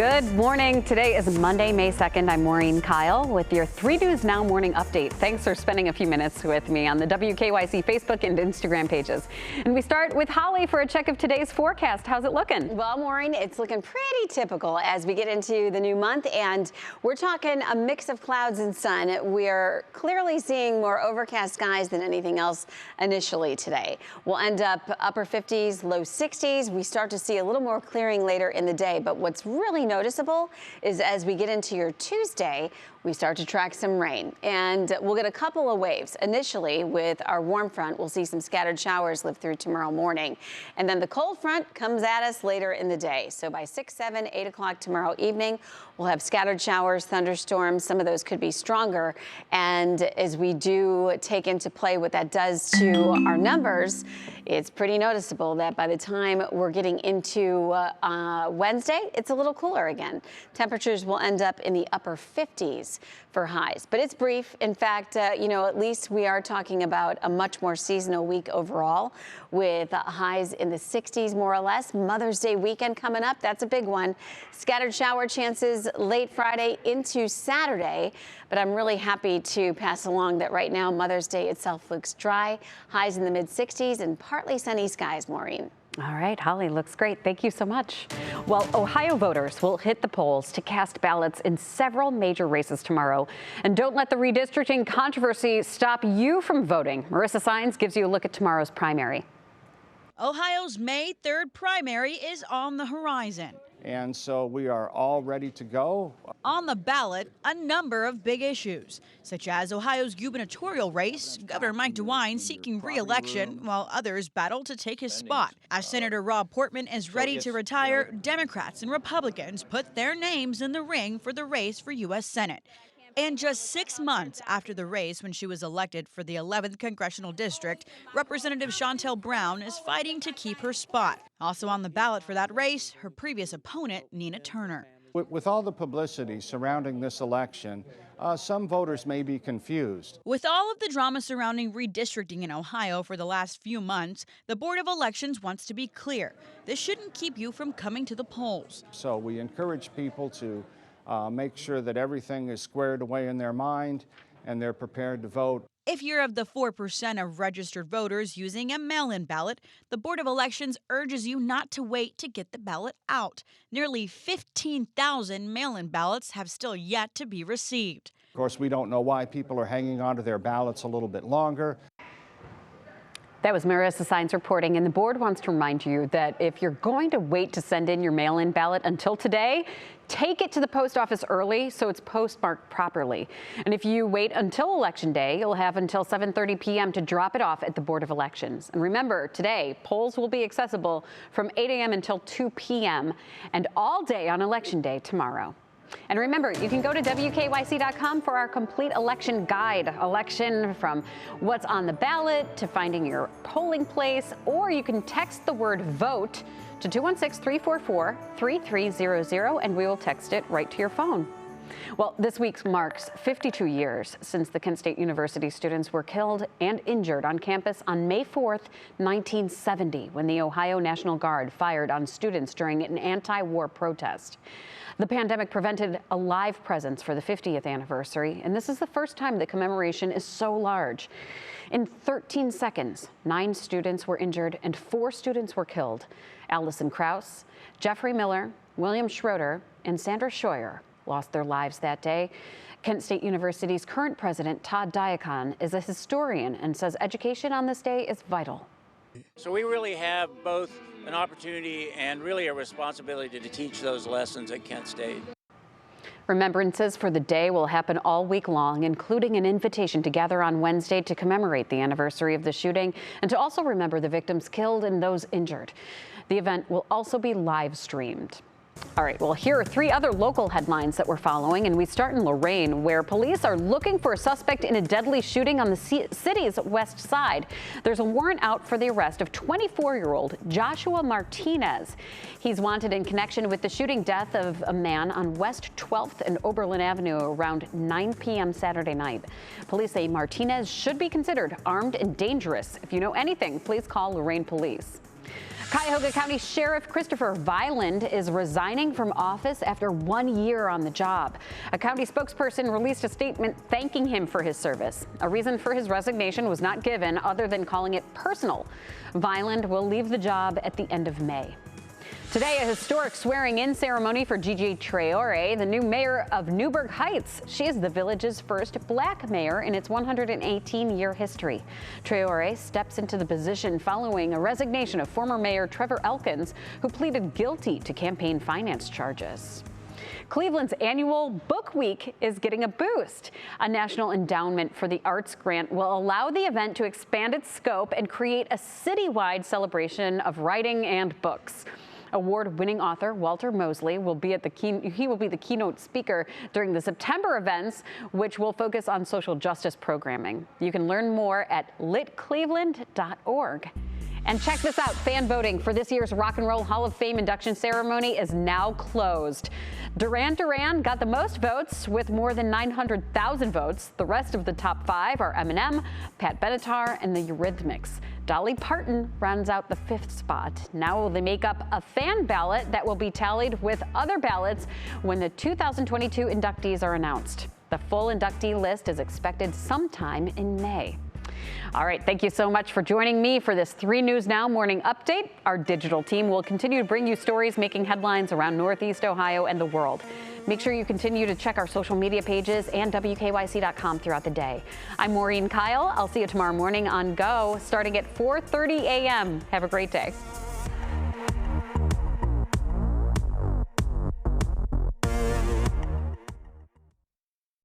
Good morning. Today is Monday, May 2nd. I'm Maureen Kyle with your 3 News Now morning update. Thanks for spending a few minutes with me on the WKYC Facebook and Instagram pages. And we start with Holly for a check of today's forecast. How's it looking? Well, Maureen, it's looking pretty typical as we get into the new month, and we're talking a mix of clouds and sun. We're clearly seeing more overcast skies than anything else initially today. We'll end up upper 50s, low 60s. We start to see a little more clearing later in the day, but what's really noticeable is as we get into your Tuesday, we start to track some rain, and we'll get a couple of waves. Initially, with our warm front, we'll see some scattered showers live through tomorrow morning, and then the cold front comes at us later in the day. So by 6, 7, 8 o'clock tomorrow evening, we'll have scattered showers, thunderstorms. Some of those could be stronger, and as we do take into play what that does to our numbers, it's pretty noticeable that by the time we're getting into Wednesday, it's a little cooler again. Temperatures will end up in the upper 50s for highs, but it's brief. In fact, at least we are talking about a much more seasonal week overall, with highs in the 60s more or less. Mother's Day weekend coming up, that's a big one. Scattered shower chances late Friday into Saturday, but I'm really happy to pass along that right now Mother's Day itself looks dry, highs in the mid 60s and partly sunny skies, Maureen. All right, Holly, looks great. Thank you so much. Well, Ohio voters will hit the polls to cast ballots in several major races tomorrow. And don't let the redistricting controversy stop you from voting. Marissa Saenz gives you a look at tomorrow's primary. Ohio's May 3rd primary is on the horizon. And so we are all ready to go. On the ballot, a number of big issues, such as Ohio's gubernatorial race, Governor Mike DeWine seeking re-election, while others battle to take his spot. As Senator Rob Portman is ready to retire, Democrats and Republicans put their names in the ring for the race for U.S. Senate. And just 6 months after the race, when she was elected for the 11th Congressional District, Representative Shontel Brown is fighting to keep her spot. Also on the ballot for that race, her previous opponent, Nina Turner. With all the publicity surrounding this election, some voters may be confused. With all of the drama surrounding redistricting in Ohio for the last few months, the Board of Elections wants to be clear. This shouldn't keep you from coming to the polls. So we encourage people to make sure that everything is squared away in their mind and they're prepared to vote. If you're of the 4% of registered voters using a mail-in ballot, the Board of Elections urges you not to wait to get the ballot out. Nearly 15,000 mail-in ballots have still yet to be received. Of course, we don't know why people are hanging on to their ballots a little bit longer. That was Marissa Saenz reporting, and the board wants to remind you that if you're going to wait to send in your mail-in ballot until today, take it to the post office early so it's postmarked properly. And if you wait until Election Day, you'll have until 7:30 p.m. to drop it off at the Board of Elections. And remember, today, polls will be accessible from 8 a.m. until 2 p.m. and all day on Election Day tomorrow. And remember, you can go to WKYC.com for our complete election guide. Election from what's on the ballot to finding your polling place, or you can text the word VOTE to 216-344-3300 and we will text it right to your phone. Well, this week marks 52 years since the Kent State University students were killed and injured on campus on May 4th, 1970, when the Ohio National Guard fired on students during an anti-war protest. The pandemic prevented a live presence for the 50th anniversary, and this is the first time the commemoration is so large. In 13 seconds, 9 students were injured and 4 students were killed. Allison Krause, Jeffrey Miller, William Schroeder, and Sandra Scheuer lost their lives that day. Kent State University's current president, Todd Diacon, is a historian and says education on this day is vital. So we really have both an opportunity and really a responsibility to teach those lessons at Kent State. Remembrances for the day will happen all week long, including an invitation to gather on Wednesday to commemorate the anniversary of the shooting and to also remember the victims killed and those injured. The event will also be live streamed. All right, well, here are 3 other local headlines that we're following, and we start in Lorain, where police are looking for a suspect in a deadly shooting on the city's west side. There's a warrant out for the arrest of 24-year-old Joshua Martinez. He's wanted in connection with the shooting death of a man on West 12th and Oberlin Avenue around 9 p.m. Saturday night. Police say Martinez should be considered armed and dangerous. If you know anything, please call Lorain Police. Cuyahoga County Sheriff Christopher Viland is resigning from office after 1 year on the job. A county spokesperson released a statement thanking him for his service. A reason for his resignation was not given other than calling it personal. Viland will leave the job at the end of May. Today, a historic swearing-in ceremony for Gigi Traore, the new mayor of Newburgh Heights. She is the village's first black mayor in its 118-year history. Traore steps into the position following a resignation of former mayor Trevor Elkins, who pleaded guilty to campaign finance charges. Cleveland's annual Book Week is getting a boost. A National Endowment for the Arts grant will allow the event to expand its scope and create a citywide celebration of writing and books. Award-winning author Walter Mosley will be the keynote speaker during the September events, which will focus on social justice programming. You can learn more at litcleveland.org. And check this out, fan voting for this year's Rock and Roll Hall of Fame induction ceremony is now closed. Duran Duran got the most votes with more than 900,000 votes. The rest of the top 5 are Eminem, Pat Benatar, and the Eurythmics. Dolly Parton rounds out the 5th spot. Now they make up a fan ballot that will be tallied with other ballots when the 2022 inductees are announced. The full inductee list is expected sometime in May. All right, thank you so much for joining me for this 3 News Now morning update. Our digital team will continue to bring you stories making headlines around Northeast Ohio and the world. Make sure you continue to check our social media pages and WKYC.com throughout the day. I'm Maureen Kyle. I'll see you tomorrow morning on Go starting at 4:30 a.m. Have a great day.